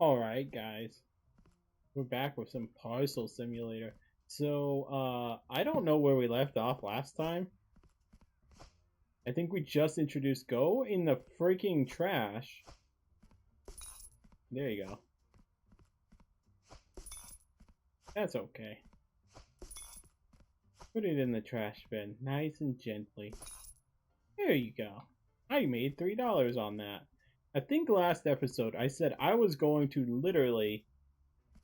Alright, guys. We're back with some Parcel Simulator. So, I don't know where we left off last time. I think we just introduced Go in the freaking trash. There you go. That's okay. Put it in the trash bin, nice and gently. There you go. I made $3 on that. I think last episode I said I was going to literally,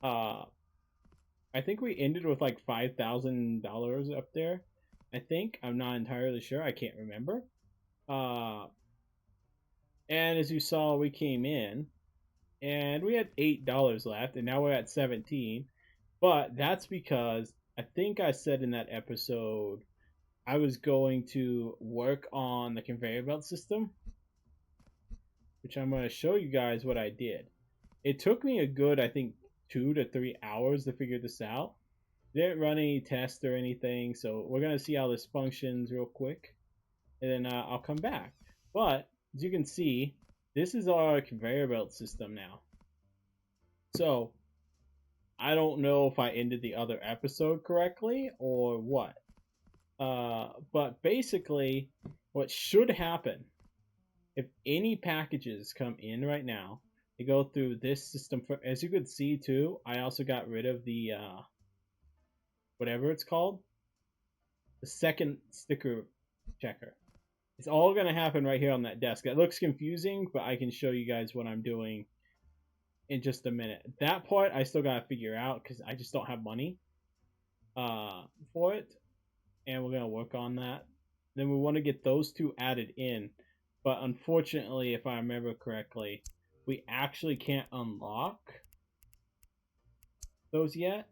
uh, I think we ended with like $5,000 up there. I think. I'm not entirely sure. I can't remember. Uh, and as you saw, we came in and we had $8 left, and now we're at 17. But that's because I think I said in that episode I was going to work on the conveyor belt system, which I'm going to show you guys what I did. It took me a good, I think, 2 to 3 hours to figure this out. Didn't run any tests or anything, so we're going to see how this functions real quick, and then I'll come back. But as you can see, this is our conveyor belt system now. So I don't know if I ended the other episode correctly or what. But basically, what should happen if any packages come in right now, they go through this system. As you could see too, I also got rid of the whatever it's called, the second sticker checker. It's all going to happen right here on that desk. It looks confusing, but I can show you guys what I'm doing in just a minute. That part I still got to figure out because I just don't have money for it. And we're going to work on that. Then we want to get those two added in. But unfortunately, if I remember correctly, we actually can't unlock those yet.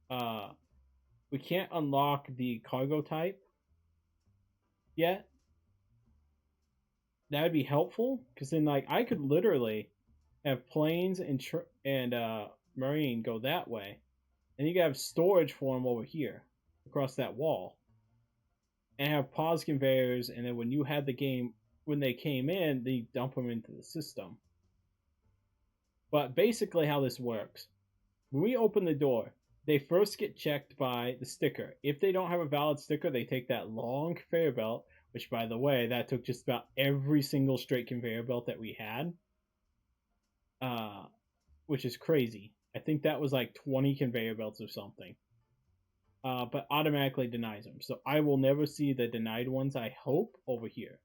We can't unlock the cargo type yet. That would be helpful because then, like, I could literally have planes and marine go that way, and you can have storage for them over here across that wall, and have pause conveyors. And then when you had the game, when they came in, they dump them into the system. But basically, how this works: when we open the door, they first get checked by the sticker. If they don't have a valid sticker, they take that long conveyor belt, which, by the way, that took just about every single straight conveyor belt that we had, which is crazy. I think that was like 20 conveyor belts or something. But automatically denies them. So I will never see the denied ones, I hope, over here.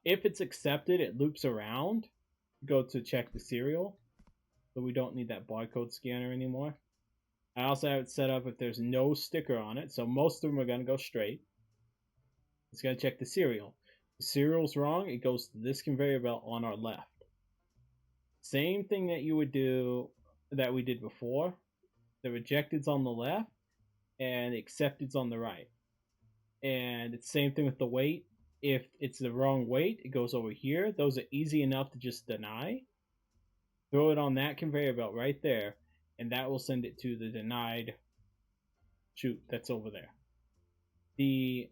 If it's accepted, it loops around. Go to check the serial. So we don't need that barcode scanner anymore. I also have it set up if there's no sticker on it. So most of them are going to go straight. It's going to check the serial. If the serial's wrong, it goes to this conveyor belt on our left. Same thing that you would do that we did before. The rejected's on the left and the accepted's on the right. And it's the same thing with the weight. If it's the wrong weight, it goes over here. Those are easy enough to just deny. Throw it on that conveyor belt right there, and that will send it to the denied chute that's over there. The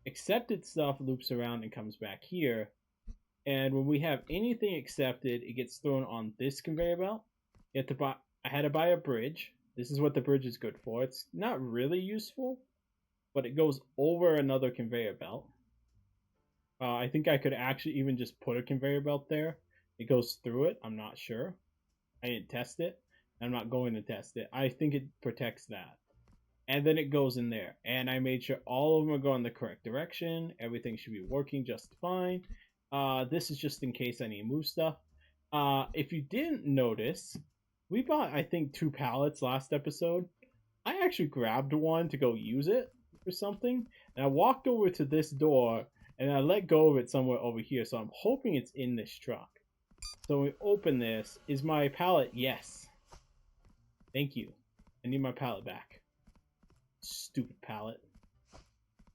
accepted stuff loops around and comes back here. And when we have anything accepted, it gets thrown on this conveyor belt. You have to buy. I had to buy a bridge. This is what the bridge is good for. It's not really useful, but it goes over another conveyor belt. I think I could actually even just put a conveyor belt there. It goes through it. I'm not sure. I didn't test it. I'm not going to test it. I think it protects that. And then it goes in there. And I made sure all of them are going the correct direction. Everything should be working just fine. This is just in case I need to move stuff. If you didn't notice, we bought, I think, 2 pallets last episode. I actually grabbed one to go use it for something. And I walked over to this door and I let go of it somewhere over here. So I'm hoping it's in this truck. So when we open this, is my pallet? Yes. Thank you. I need my pallet back. Stupid pallet.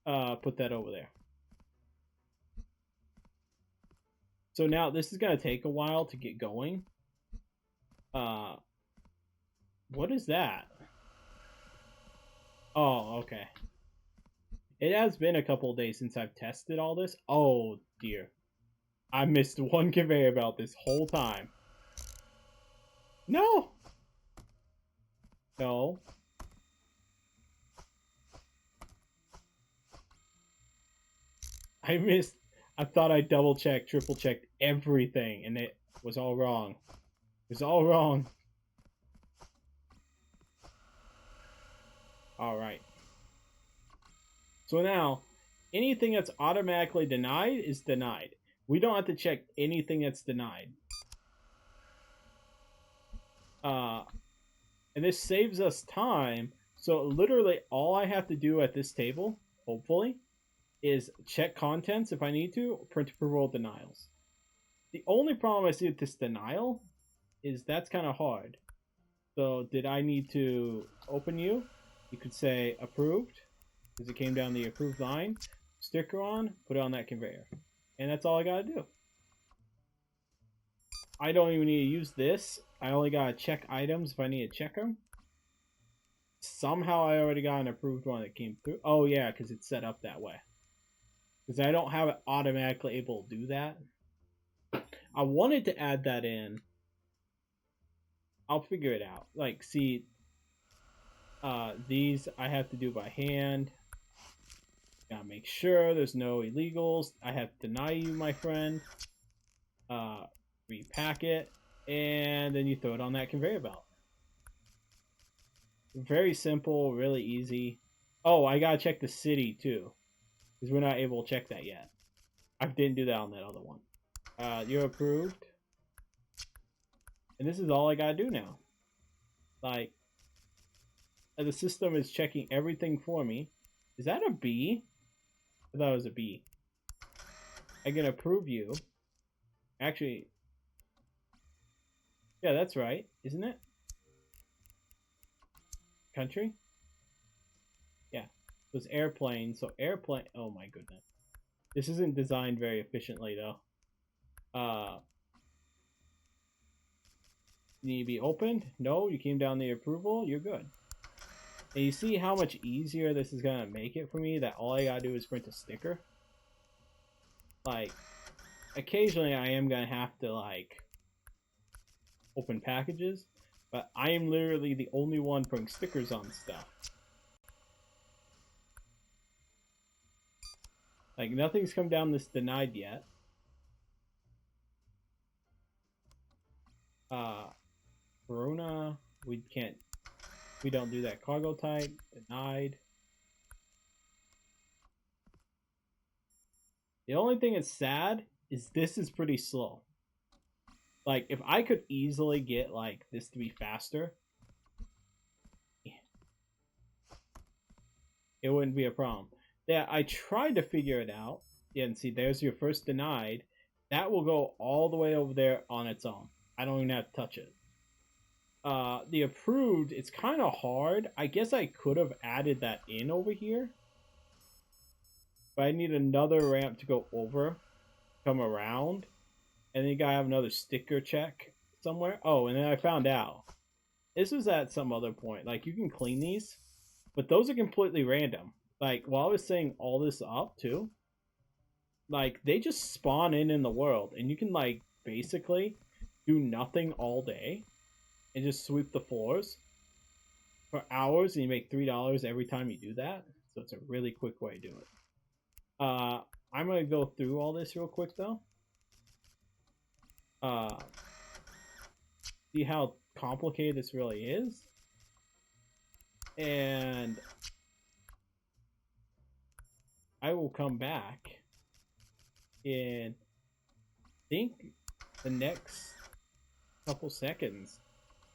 Put that over there. So now this is going to take a while to get going. What is that? Oh, okay. It has been a couple of days since I've tested all this. Oh, dear. I missed one conveyor belt this whole time. No! No. I missed. I thought I double checked, triple checked everything, and it was all wrong. It was all wrong. Alright. So now, anything that's automatically denied is denied. We don't have to check anything that's denied. And this saves us time. So literally all I have to do at this table, hopefully, is check contents if I need to, print approval denials. The only problem I see with this denial is that's kind of hard. So did I need to open you? You could say approved, because it came down the approved line, sticker on, put it on that conveyor. And that's all I gotta do. I don't even need to use this. I only gotta check items if I need to check them. Somehow I already got an approved one that came through. Oh yeah, because it's set up that way. Because I don't have it automatically able to do that. I wanted to add that in. I'll figure it out. Like, see, these I have to do by hand. Gotta make sure there's no illegals. I have to deny you, my friend. Repack it, and then you throw it on that conveyor belt. Very simple, really easy. Oh, I gotta check the city too, because we're not able to check that yet. I didn't do that on that other one. You're approved. And this is all I gotta do now. Like, the system is checking everything for me. Is that a B? I thought it was a B. I can approve you. Actually, yeah, that's right, isn't it? Country? Yeah. It was airplane, so airplane. Oh my goodness. This isn't designed very efficiently, though. Need to be opened? No, you came down the approval, you're good. And you see how much easier this is gonna make it for me, that all I gotta do is print a sticker? Like, occasionally I am gonna have to, like, open packages, but I am literally the only one putting stickers on stuff. Like, nothing's come down this denied yet. Corona, we don't do that cargo type, denied. The only thing that's sad is this is pretty slow. Like, if I could easily get, like, this to be faster, it wouldn't be a problem. Yeah, I tried to figure it out. Yeah, and see, there's your first denied. That will go all the way over there on its own. I don't even have to touch it. The approved, it's kind of hard. I guess I could have added that in over here. But I need another ramp to go over, come around, and then you gotta have another sticker check somewhere. Oh, and then I found out. This was at some other point. Like, you can clean these, but those are completely random. Like, while I was saying all this up, too, like, they just spawn in the world, and you can, like, basically do nothing all day and just sweep the floors for hours, and you make $3 every time you do that. So it's a really quick way to do it. I'm gonna go through all this real quick though. See how complicated this really is, and I will come back in, I think, the next couple seconds,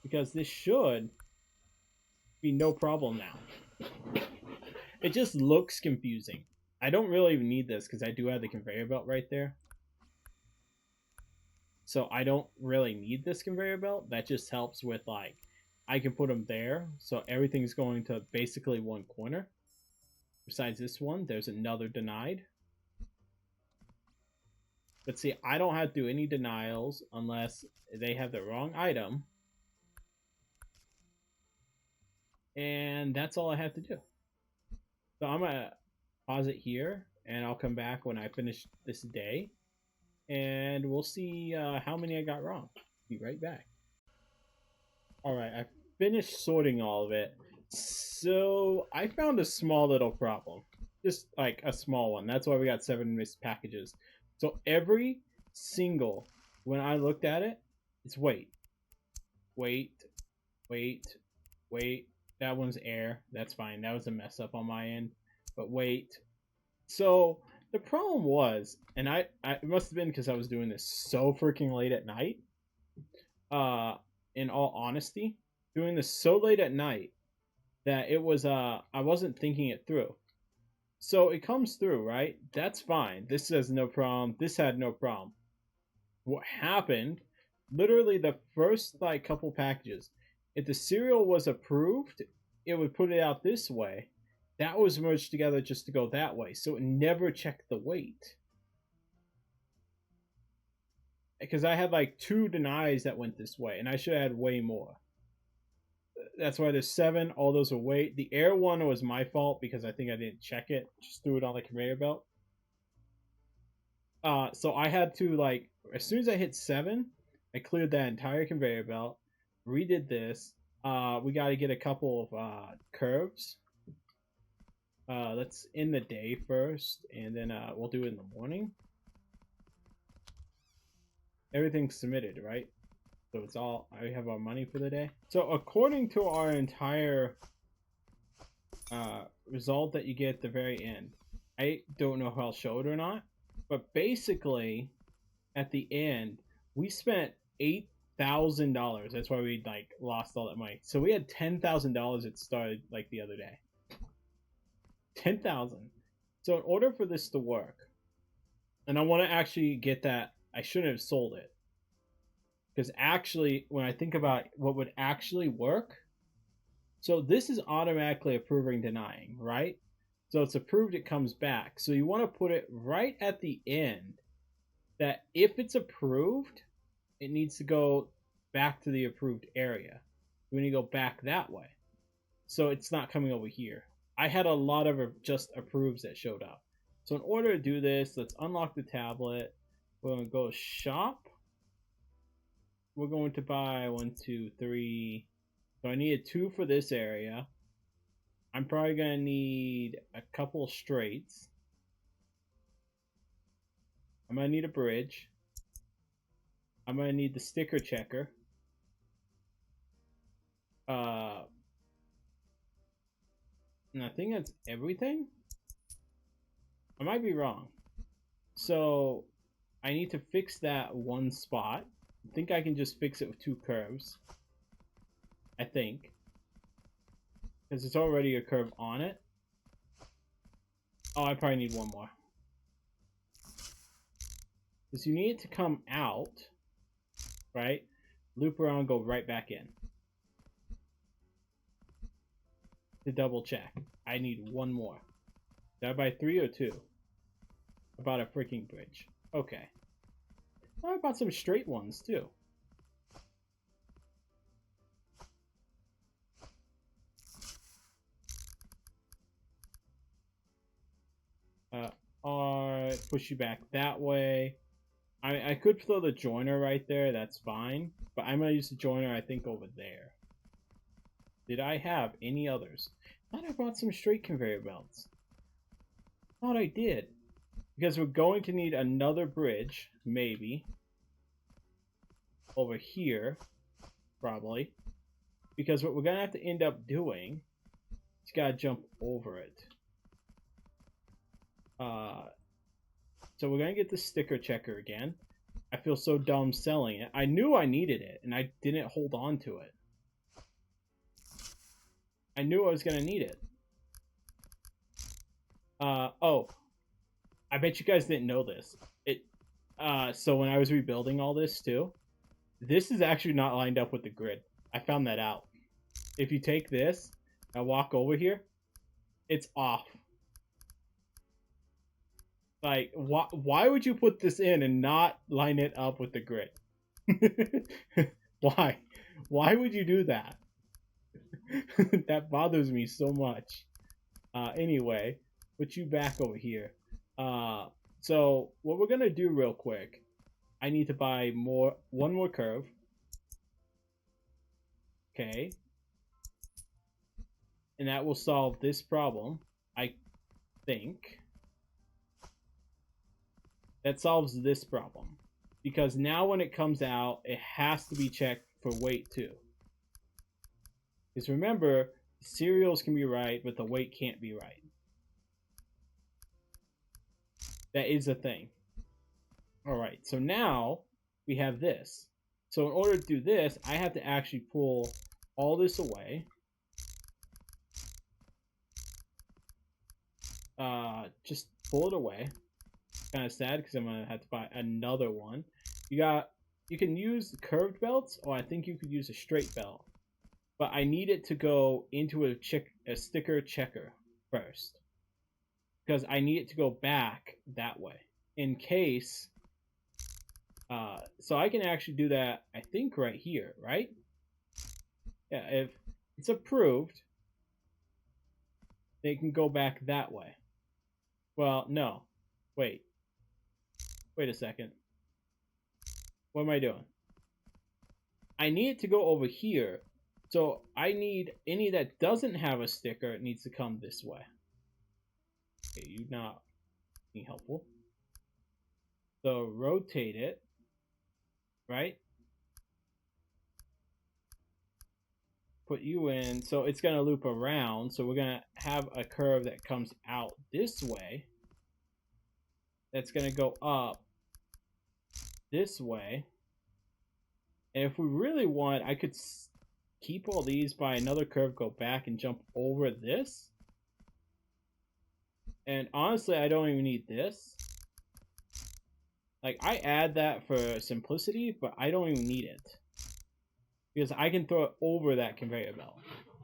because this should be no problem now. It just looks confusing. I don't really even need this because I do have the conveyor belt right there. So I don't really need this conveyor belt. That just helps with, like, I can put them there. So everything's going to basically one corner. Besides this one, there's another denied. But see, I don't have to do any denials unless they have the wrong item. And that's all I have to do. So I'm going to pause it here, and I'll come back when I finish this day. And we'll see how many I got wrong. Be right back. All right, I finished sorting all of it. So I found a small little problem, just like a small one. That's why we got 7 missed packages. So every single, when I looked at it, it's wait, wait, wait, wait. That one's air. That's fine. That was a mess up on my end. But wait. So the problem was, and I it must have been because I was doing this so freaking late at night. Uh, in all honesty, doing this so late at night that it was I wasn't thinking it through. So it comes through, right? That's fine. This has no problem. This had no problem. What happened? Literally the first like couple packages, if the serial was approved, it would put it out this way. That was merged together just to go that way. So it never checked the weight. Because I had like 2 denies that went this way, and I should have had way more. That's why there's 7. All those are weight. The air one was my fault because I think I didn't check it. Just threw it on the conveyor belt. So I had to like as soon as I hit 7, I cleared that entire conveyor belt, redid this. We got to get a couple of curves. Let's end the day first, and then we'll do it in the morning. Everything's submitted, right? So it's all, I have our money for the day. So according to our entire result that you get at the very end, I don't know if I'll show it or not, but basically at the end we spent $8,000. That's why we like lost all that money. So we had $10,000 it started like the other day. 10,000. So in order for this to work, and I want to actually get that, I shouldn't have sold it. Because actually, when I think about what would actually work, so this is automatically approving denying, right? So it's approved, it comes back. So you want to put it right at the end that if it's approved, it needs to go back to the approved area. We need to go back that way. So it's not coming over here. I had a lot of just approves that showed up. So in order to do this, let's unlock the tablet. We're going to go shop. We're going to buy 1, 2, 3. So I needed 2 for this area. I'm probably going to need a couple straights. I'm going to need a bridge. I'm going to need the sticker checker. And I think that's everything. I might be wrong. So I need to fix that one spot. I think I can just fix it with 2 curves. I think. Because it's already a curve on it. Oh, I probably need one more. Because you need it to come out, right? Loop around, go right back in. To double check. I need one more. Did I buy 3 or 2? I bought a freaking bridge. Okay. I bought some straight ones too. Alright, push you back that way. I could throw the joiner right there, that's fine. But I'm going to use the joiner, I think, over there. Did I have any others? I thought I bought some straight conveyor belts. Thought I did. Because we're going to need another bridge, maybe. Over here, probably. Because what we're going to have to end up doing is got to jump over it. So we're going to get the sticker checker again. I feel so dumb selling it. I knew I needed it, and I didn't hold on to it. I knew I was going to need it. Oh. I bet you guys didn't know this. So when I was rebuilding all this, too, this is actually not lined up with the grid. I found that out. If you take this, I walk over here, it's off. Like, why would you put this in and not line it up with the grid? Why? Why would you do that? That bothers me so much. Anyway, put you back over here. So what we're gonna do real quick, I need to buy one more curve. Okay. And that will solve this problem, I think. That solves this problem. Because now when it comes out, it has to be checked for weight too. Because remember, cereals can be right, but the weight can't be right. That is a thing. Alright, so now we have this. So in order to do this, I have to actually pull all this away. Just pull it away. Kind of sad because I'm gonna have to buy another one. You can use curved belts, or I think you could use a straight belt. But I need it to go into a sticker checker first, because I need it to go back that way in case. So I can actually do that, I think, right here, right? Yeah, if it's approved, they can go back that way. Well, no. Wait a second. What am I doing? I need it to go over here. So I need any that doesn't have a sticker, it needs to come this way. Okay, you not being helpful. So rotate it, right? Put you in, so it's gonna loop around. So we're gonna have a curve that comes out this way. That's gonna go up this way. And if we really want, I could keep all these by another curve, go back and jump over this. And honestly, I don't even need this. Like, I add that for simplicity, but I don't even need it. Because I can throw it over that conveyor belt.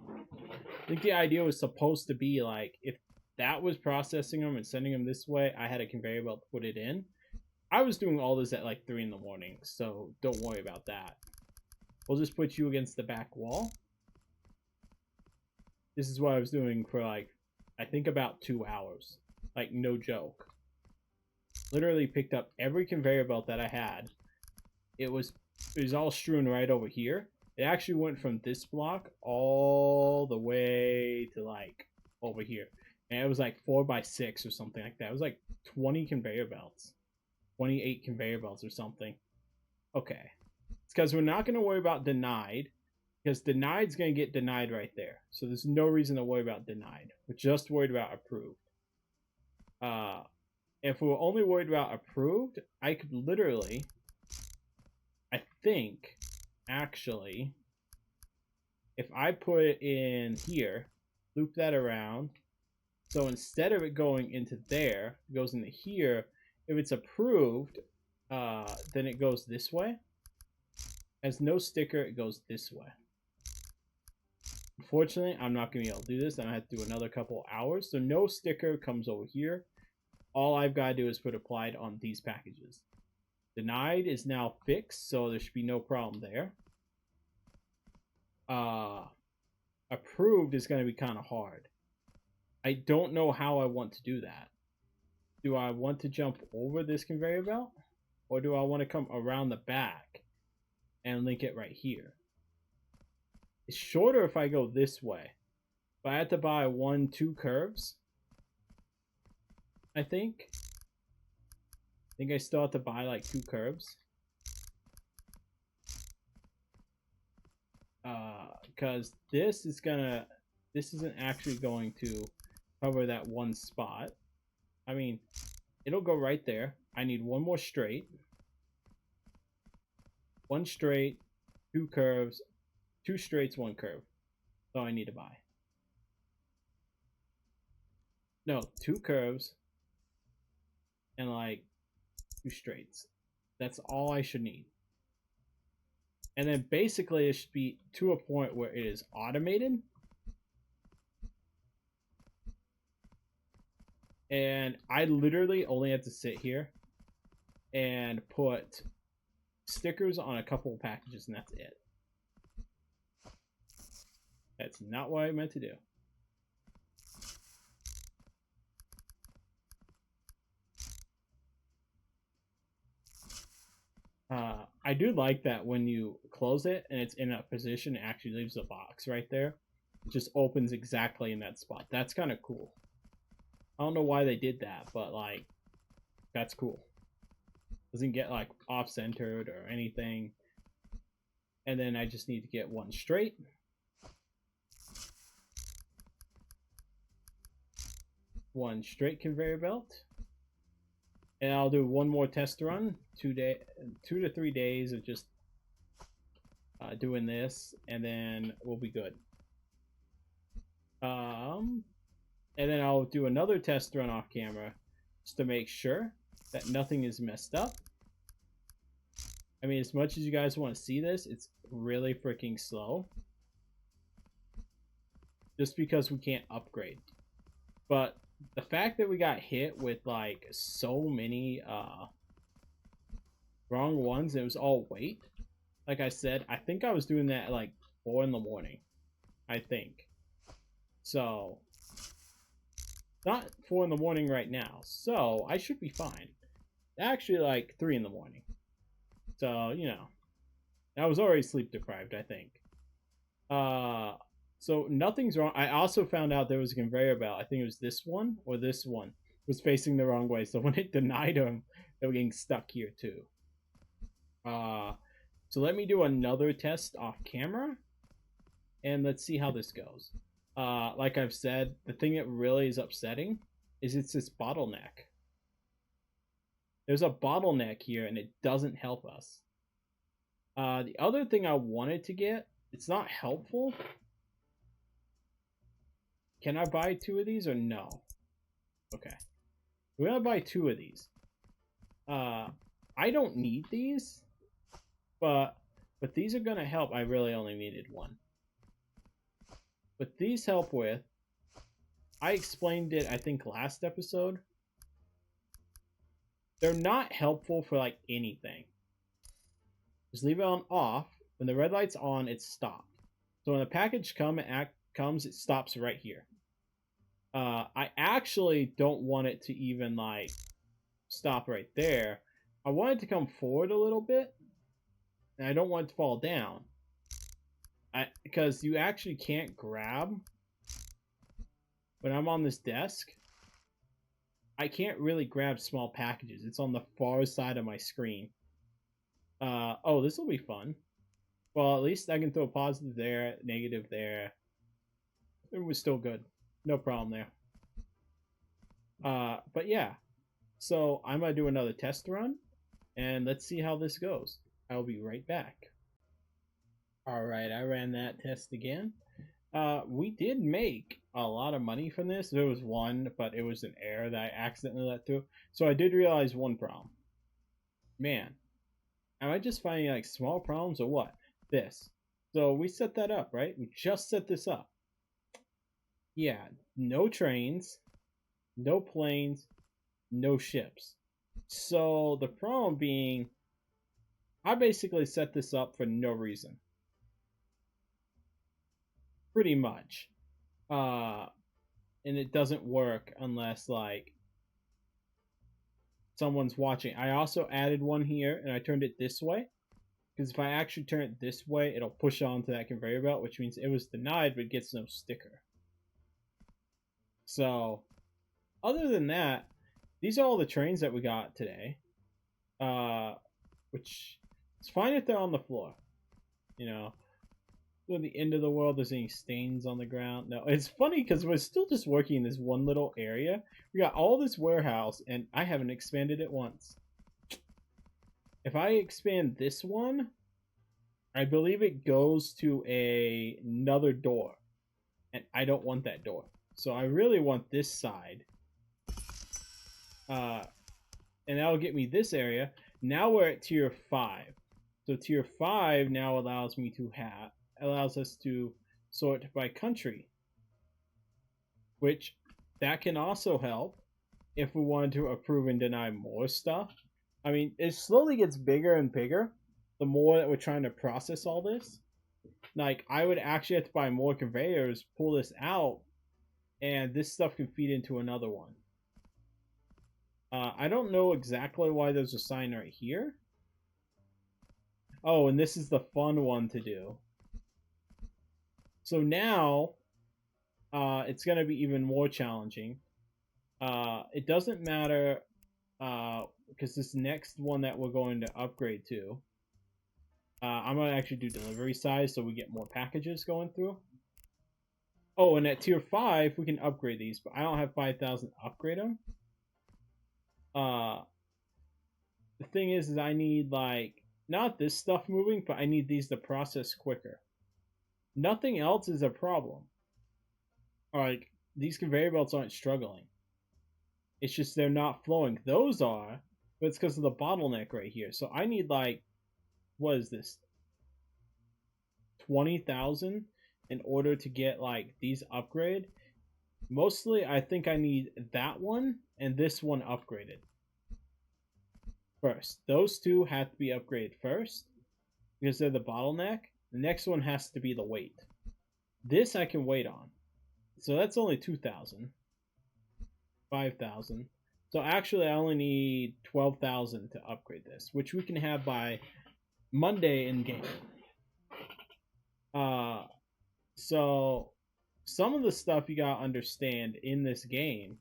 I think the idea was supposed to be, like, if that was processing them and sending them this way, I had a conveyor belt to put it in. I was doing all this at, like, 3 in the morning, so don't worry about that. We'll just put you against the back wall. This is what I was doing for, like, I think about 2 hours. Like, no joke. Literally picked up every conveyor belt that I had. It was all strewn right over here. It actually went from this block all the way to, like, over here. And it was like 4x6 or something like that. It was like 20 conveyor belts. 28 conveyor belts or something. Okay. It's because we're not going to worry about denied. Because denied's going to get denied right there. So there's no reason to worry about denied. We're just worried about approved. If we were only worried about approved, I could literally, I think, actually, if I put it in here, loop that around, so instead of it going into there, it goes into here. If it's approved, then it goes this way. As no sticker, it goes this way. Unfortunately, I'm not going to be able to do this, and I have to do another couple hours. So no sticker comes over here. All I've got to do is put applied on these packages. Denied is now fixed, so there should be no problem there. Approved is going to be kind of hard. I don't know how I want to do that. Do I want to jump over this conveyor belt? Or do I want to come around the back and link it right here? It's shorter if I go this way. But I have to buy 2 curves. I think I still have to buy like 2 curves. Because this isn't actually going to cover that one spot. I mean, it'll go right there. I need 1 more straight. 1 straight, 2 curves, 2 straights, 1 curve. That's all I need to buy. No, 2 curves and like 2 straights. That's all I should need. And then basically it should be to a point where it is automated. And I literally only have to sit here and put stickers on a couple of packages, and that's it. That's not what I meant to do. I do like that when you close it and it's in a position, it actually leaves a box right there. It just opens exactly in that spot. That's kind of cool. I don't know why they did that, but like, that's cool. Doesn't get like off-centered or anything. And then I just need to get one straight. One straight conveyor belt. And I'll do one more test run, 2 to 3 days of just doing this, and then we'll be good. And then I'll do another test run off camera just to make sure that nothing is messed up. I mean, as much as you guys want to see this, it's really freaking slow. Just because we can't upgrade. But the fact that we got hit with like so many wrong ones, and it was all weight. Like I said, I think I was doing that at like 4 in the morning. I think. So, not 4 in the morning right now. So, I should be fine. Actually, like 3 in the morning. So, you know. I was already sleep deprived, I think. So nothing's wrong. I also found out there was a conveyor belt. I think it was this one or this one was facing the wrong way. So when it denied them, they were getting stuck here too. So let me do another test off camera, and let's see how this goes. Like I've said, the thing that really is upsetting is it's this bottleneck. There's a bottleneck here, and it doesn't help us. The other thing I wanted to get, it's not helpful. Can I buy 2 of these or no? Okay. We're gonna buy 2 of these. I don't need these, but these are gonna help. I really only needed 1. But these help with, I explained it, I think, last episode. They're not helpful for like anything. Just leave it on off. When the red light's on, it's stopped. So when the package comes, it stops right here. I actually don't want it to even like stop right there. I want it to come forward a little bit, and I don't want it to fall down. Because you actually can't grab when I'm on this desk. I can't really grab small packages. It's on the far side of my screen. Oh, this will be fun. Well, at least I can throw positive there, negative there. It was still good. No problem there. But yeah. So I'm going to do another test run, and let's see how this goes. I'll be right back. Alright, I ran that test again. We did make a lot of money from this. There was one, but it was an error that I accidentally let through. So I did realize one problem. Man, am I just finding like small problems or what? This. So we set that up, right? We just set this up. Yeah, no trains, no planes, no ships. So the problem being, I basically set this up for no reason. Pretty much. And it doesn't work unless like someone's watching. I also added one here, and I turned it this way. Because if I actually turn it this way, it'll push onto that conveyor belt, which means it was denied, but it gets no sticker. So, other than that, these are all the trains that we got today. Which, it's fine if they're on the floor. You know, at the end of the world, there's any stains on the ground. No, it's funny because we're still just working in this one little area. We got all this warehouse, and I haven't expanded it once. If I expand this one, I believe it goes to another door. And I don't want that door. So I really want this side. And that'll get me this area. Now we're at tier 5. So tier 5 now allows me to allows us to sort by country. Which, that can also help if we wanted to approve and deny more stuff. I mean, it slowly gets bigger and bigger the more that we're trying to process all this. Like, I would actually have to buy more conveyors, pull this out, and this stuff can feed into another one. I don't know exactly why there's a sign right here. Oh, and this is the fun one to do. So now, it's going to be even more challenging. It doesn't matter, because this next one that we're going to upgrade to, I'm going to actually do delivery size so we get more packages going through. Oh, and at tier 5, we can upgrade these, but I don't have 5,000 to upgrade them. The thing is I need, like, not this stuff moving, but I need these to process quicker. Nothing else is a problem. Like, these conveyor belts aren't struggling. It's just they're not flowing. Those are, but it's because of the bottleneck right here. So I need, like, what is this? 20,000 in order to get, like, these upgrade. Mostly, I think I need that one and this one upgraded first. Those two have to be upgraded first because they're the bottleneck. The next one has to be the weight. This I can wait on. So that's only 2,000. 5,000. So actually, I only need 12,000 to upgrade this, which we can have by Monday in game. So some of the stuff you gotta understand in this game,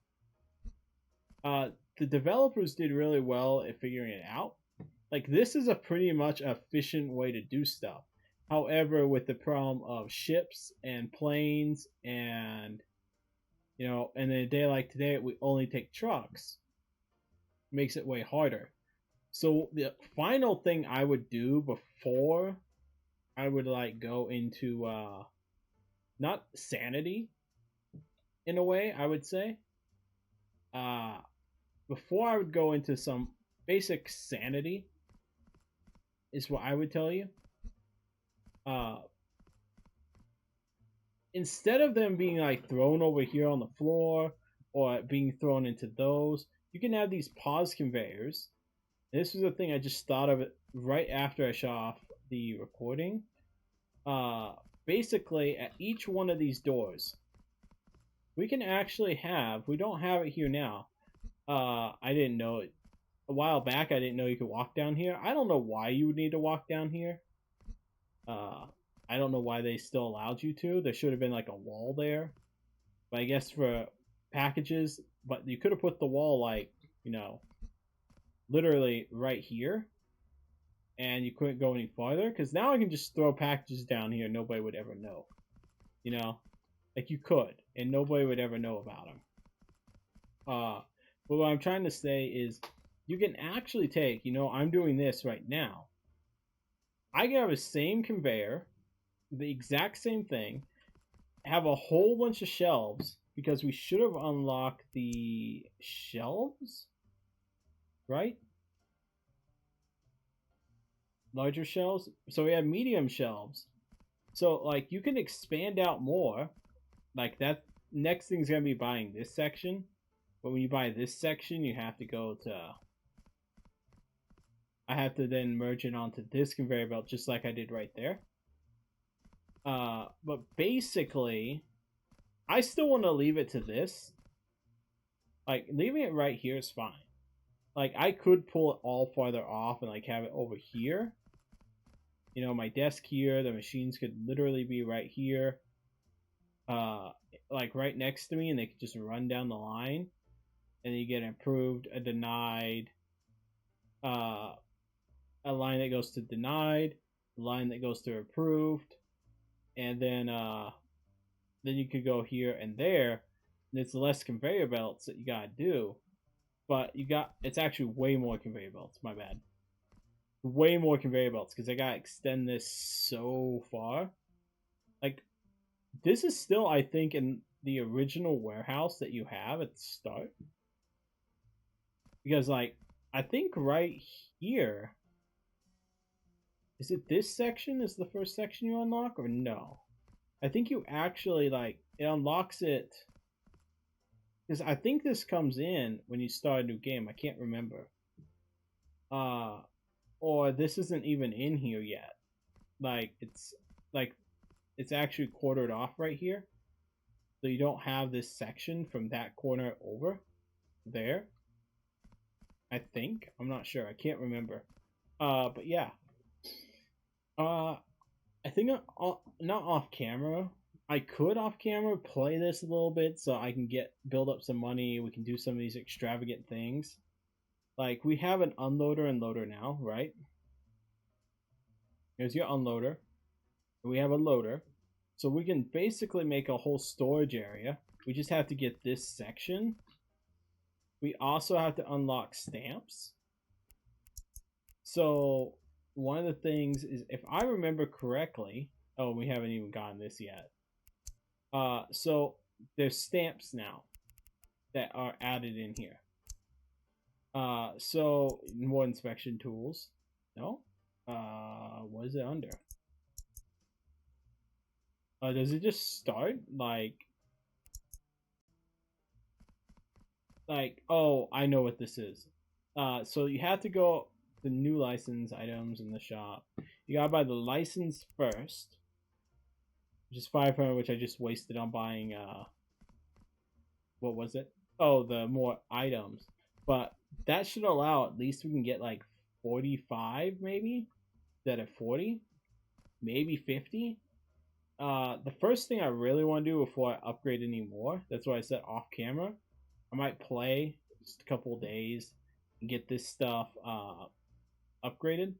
the developers did really well at figuring it out. Like, this is a pretty much efficient way to do stuff. However, with the problem of ships and planes and, you know, and in a day like today, we only take trucks, makes it way harder. So the final thing I would do before I would, like, go into not sanity in a way, I would say. Before I would go into some basic sanity is what I would tell you. Instead of them being, like, thrown over here on the floor or being thrown into those, you can have these pause conveyors. And this was a thing I just thought of it right after I shut off the recording. Basically, at each one of these doors, we can actually have, we don't have it here now. I didn't know it. A while back, I didn't know you could walk down here. I don't know why you would need to walk down here. I don't know why they still allowed you to. There should have been, like, a wall there. But I guess for packages, but you could have put the wall, like, you know, literally right here. And you couldn't go any farther. Because now I can just throw packages down here and nobody would ever know. You know? Like, you could. And nobody would ever know about them. But what I'm trying to say is, you can actually take, you know, I'm doing this right now. I can have the same conveyor, the exact same thing, have a whole bunch of shelves, because we should have unlocked the shelves, right? Larger shelves. So we have medium shelves. So, like, you can expand out more. Like, that next thing's going to be buying this section. But when you buy this section, you have to go to... I have to then merge it onto this conveyor belt, just like I did right there. But basically, I still want to leave it to this. Like, leaving it right here is fine. Like, I could pull it all farther off and, like, have it over here. You know, my desk here, the machines could literally be right here. Like, right next to me, and they could just run down the line. And you get approved, a denied, a line that goes to denied, a line that goes to approved, and then you could go here and there, and it's less conveyor belts that you gotta do, but it's actually way more conveyor belts. My bad, way more conveyor belts because I gotta extend this so far. Like, this is still, I think, in the original warehouse that you have at the start, because, like, I think right here, is it this section is the first section you unlock, or no? I think you actually, like, it unlocks it, because I think this comes in when you start a new game. I can't remember. Or this isn't even in here yet. Like, it's actually quartered off right here. So you don't have this section from that corner over there. I think. I'm not sure. I can't remember. But yeah. I think not off camera. I could off camera play this a little bit so I can build up some money. We can do some of these extravagant things. Like we have an unloader and loader now, right? Here's your unloader. We have a loader. So we can basically make a whole storage area. We just have to get this section. We also have to unlock stamps. So one of the things is, if I remember correctly, oh, we haven't even gotten this yet. So there's stamps now that are added in here. So more inspection tools. No. What is it under? Does it just start like? Oh, I know what this is. So you have to go the new license items in the shop. You gotta buy the license first, which is 500, which I just wasted on buying. What was it? Oh, the more items, but that should allow at least we can get like 45 maybe instead of 40, maybe 50. The first thing I really want to do before I upgrade any more, that's why I said off camera. I might play just a couple days and get this stuff upgraded.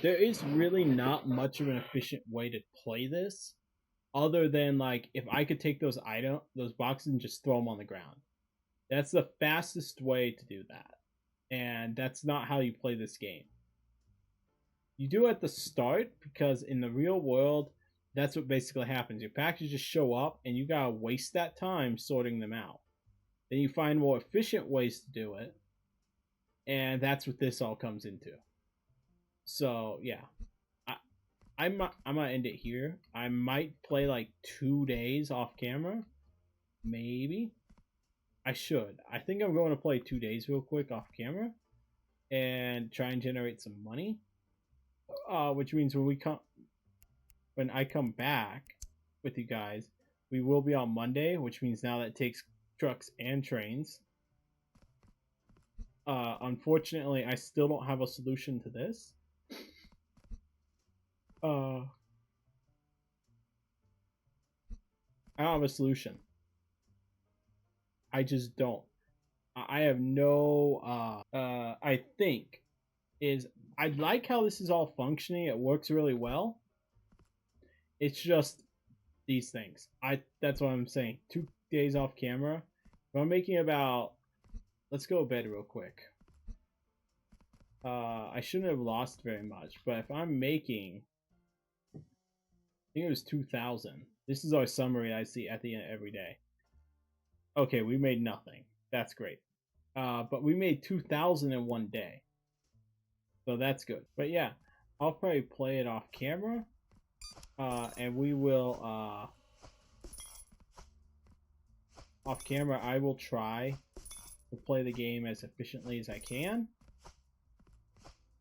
There is really not much of an efficient way to play this, other than like if I could take those boxes and just throw them on the ground. That's the fastest way to do that, and that's not how you play this game. You do it at the start because in the real world, that's what basically happens. Your packages just show up, and you gotta waste that time sorting them out. Then you find more efficient ways to do it, and that's what this all comes into. So yeah, I'm gonna end it here. I might play like 2 days off camera, maybe. I should. I think I'm going to play 2 days real quick off camera and try and generate some money. Which means when I come back with you guys, we will be on Monday, which means now that takes trucks and trains. Unfortunately, I still don't have a solution to this. I don't have a solution. I just don't. I have no. I think is I like how this is all functioning. It works really well. It's just these things. That's what I'm saying. 2 days off camera. If I'm making about, let's go to bed real quick. I shouldn't have lost very much, but if I'm making, I think it was 2,000. This is our summary I see at the end every day. Okay, we made nothing. That's great. But we made 2,000 in one day. So that's good. But yeah, I'll probably play it off camera. And we will, off camera, I will try to play the game as efficiently as I can.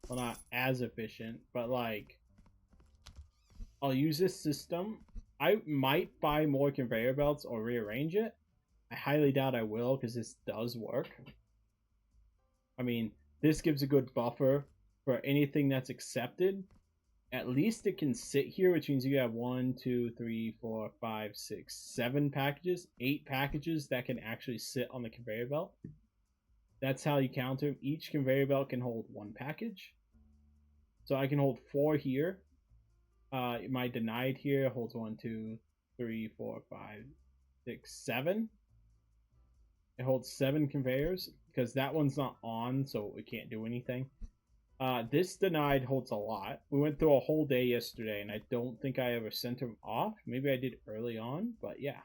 Well, not as efficient, but like, I'll use this system. I might buy more conveyor belts or rearrange it. I highly doubt I will, because this does work. I mean, this gives a good buffer for anything that's accepted. At least it can sit here, which means you have 1, 2, 3, 4, 5, 6, 7 packages, 8 packages that can actually sit on the conveyor belt. That's how you count them. Each conveyor belt can hold 1 package. So I can hold 4 here. My denied here holds 1, 2, 3, 4, 5, 6, 7. It holds 7 conveyors because that one's not on, so it can't do anything. This denied holds a lot. We went through a whole day yesterday, and I don't think I ever sent him off. Maybe I did early on, but yeah.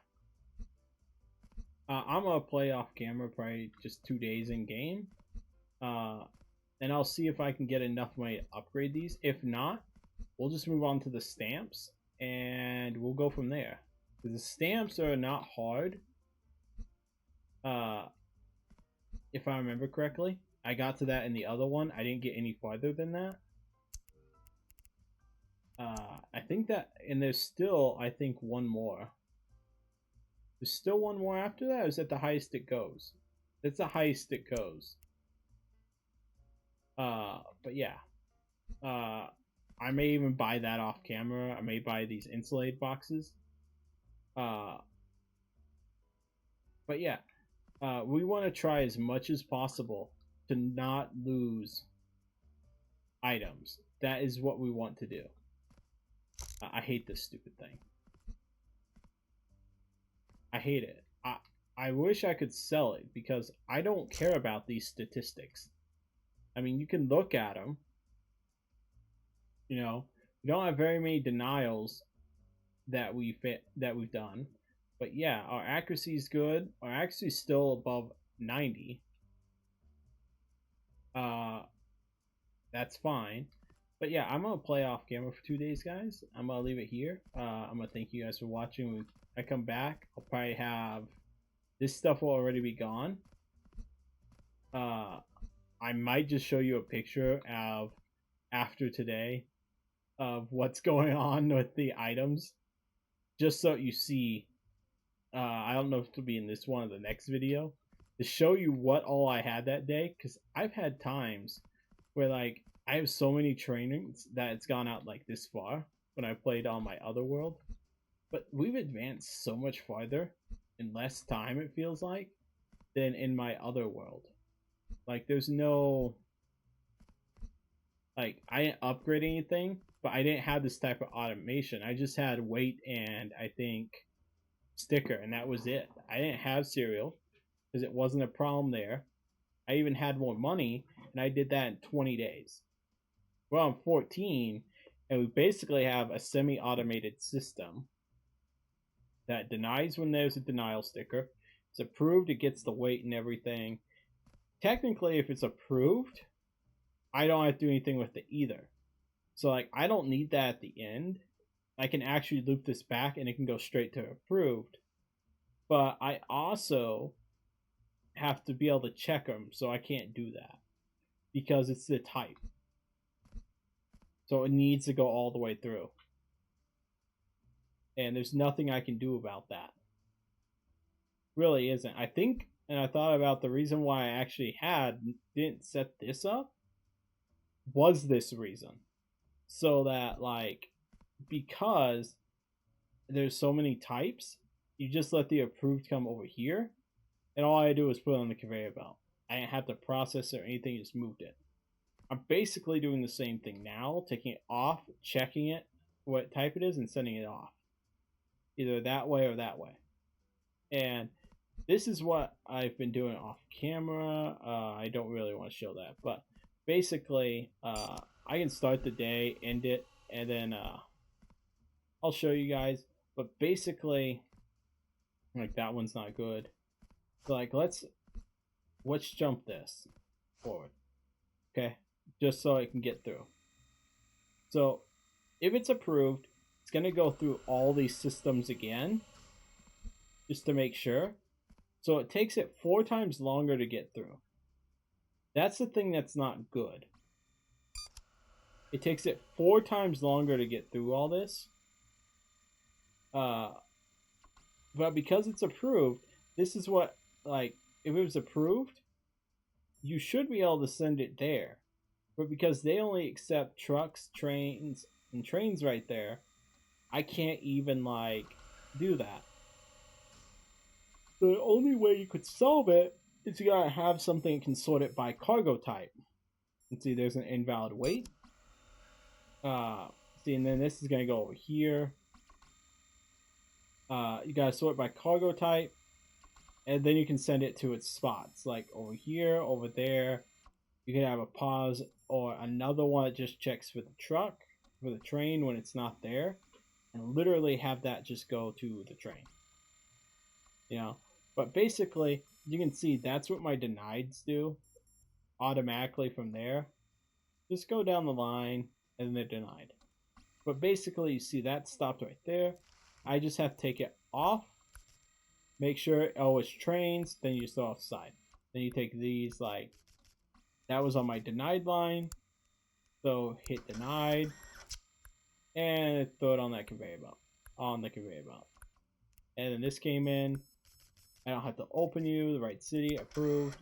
I'm gonna play off camera probably just 2 days in game. And I'll see if I can get enough money to upgrade these. If not, we'll just move on to the stamps, and we'll go from there. The stamps are not hard. If I remember correctly. I got to that in the other one. I didn't get any farther than that. I think that, and there's still, I think, one more. There's still one more after that, or is that the highest it goes? That's the highest it goes. But yeah. I may even buy that off camera. I may buy these insulated boxes. But yeah, we want to try as much as possible to not lose items. That is what we want to do. I hate this stupid thing. I hate it. I wish I could sell it because I don't care about these statistics. I mean, you can look at them. You know, we don't have very many denials that we've done, but yeah, our accuracy is good. Our accuracy is still above 90. That's fine. But yeah, I'm gonna play off camera for 2 days, guys. I'm gonna leave it here. I'm gonna thank you guys for watching. When I come back, I'll probably have this stuff will already be gone. I might just show you a picture of after today of what's going on with the items, just so you see. I don't know if it'll be in this one or the next video to show you what all I had that day, because I've had times where like I have so many trainings that it's gone out like this far when I played on my other world, but we've advanced so much farther in less time, it feels like, than in my other world. Like there's no, like I didn't upgrade anything, but I didn't have this type of automation. I just had weight and I think sticker, and that was it. I didn't have cereal because it wasn't a problem there. I even had more money, and I did that in 20 days. Well, I'm 14, and we basically have a semi-automated system that denies when there's a denial sticker. It's approved, it gets the weight and everything. Technically, if it's approved, I don't have to do anything with it either. So, like, I don't need that at the end. I can actually loop this back, and it can go straight to approved. But I also have to be able to check them, so I can't do that because it's the type. So it needs to go all the way through. And there's nothing I can do about that. Really isn't. I think, and I thought about the reason why I actually didn't set this up was this reason. So that, like, because there's so many types, you just let the approved come over here, and all I do is put it on the conveyor belt. I didn't have to process it or anything, just moved it. I'm basically doing the same thing now, taking it off, checking it, what type it is, and sending it off. Either that way or that way. And this is what I've been doing off camera. I don't really want to show that, but basically, I can start the day, end it, and then I'll show you guys. But basically, like, that one's not good. So, like, let's jump this forward. Okay, just so I can get through. So if it's approved, it's going to go through all these systems again just to make sure. So it takes it 4 times longer to get through. That's the thing that's not good. It takes it 4 times longer to get through all this. But because it's approved, this is what, like, if it was approved, you should be able to send it there. But because they only accept trucks, trains, and trains right there, I can't even, like, do that. The only way you could solve it is you gotta have something that can sort it by cargo type. And see, there's an invalid weight. See, and then this is gonna go over here. You gotta sort by cargo type, and then you can send it to its spots, like over here, over there. You can have a pause or another one that just checks for the truck, for the train when it's not there, and literally have that just go to the train. You know, but basically, you can see that's what my denieds do automatically from there. Just go down the line, and they're denied. But basically, you see that stopped right there. I just have to take it off, make sure, oh, it's trains, then you just throw it off the side. Then you take these, like, that was on my denied line, so hit denied, and throw it on that conveyor belt, And then this came in, I don't have to open you, the right city, approved,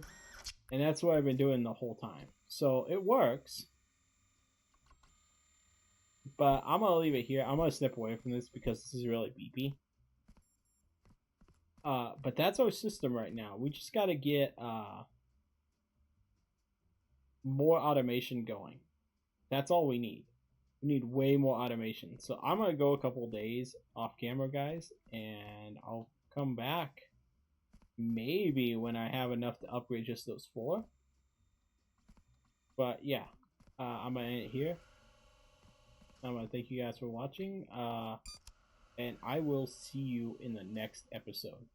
and that's what I've been doing the whole time. So it works. But I'm gonna leave it here. I'm gonna step away from this because this is really beepy. But that's our system right now. We just gotta get more automation going. That's all we need. We need way more automation. So I'm gonna go a couple days off camera, guys, and I'll come back maybe when I have enough to upgrade just those 4. But yeah, I'm gonna end it here. I'm gonna thank you guys for watching, and I will see you in the next episode.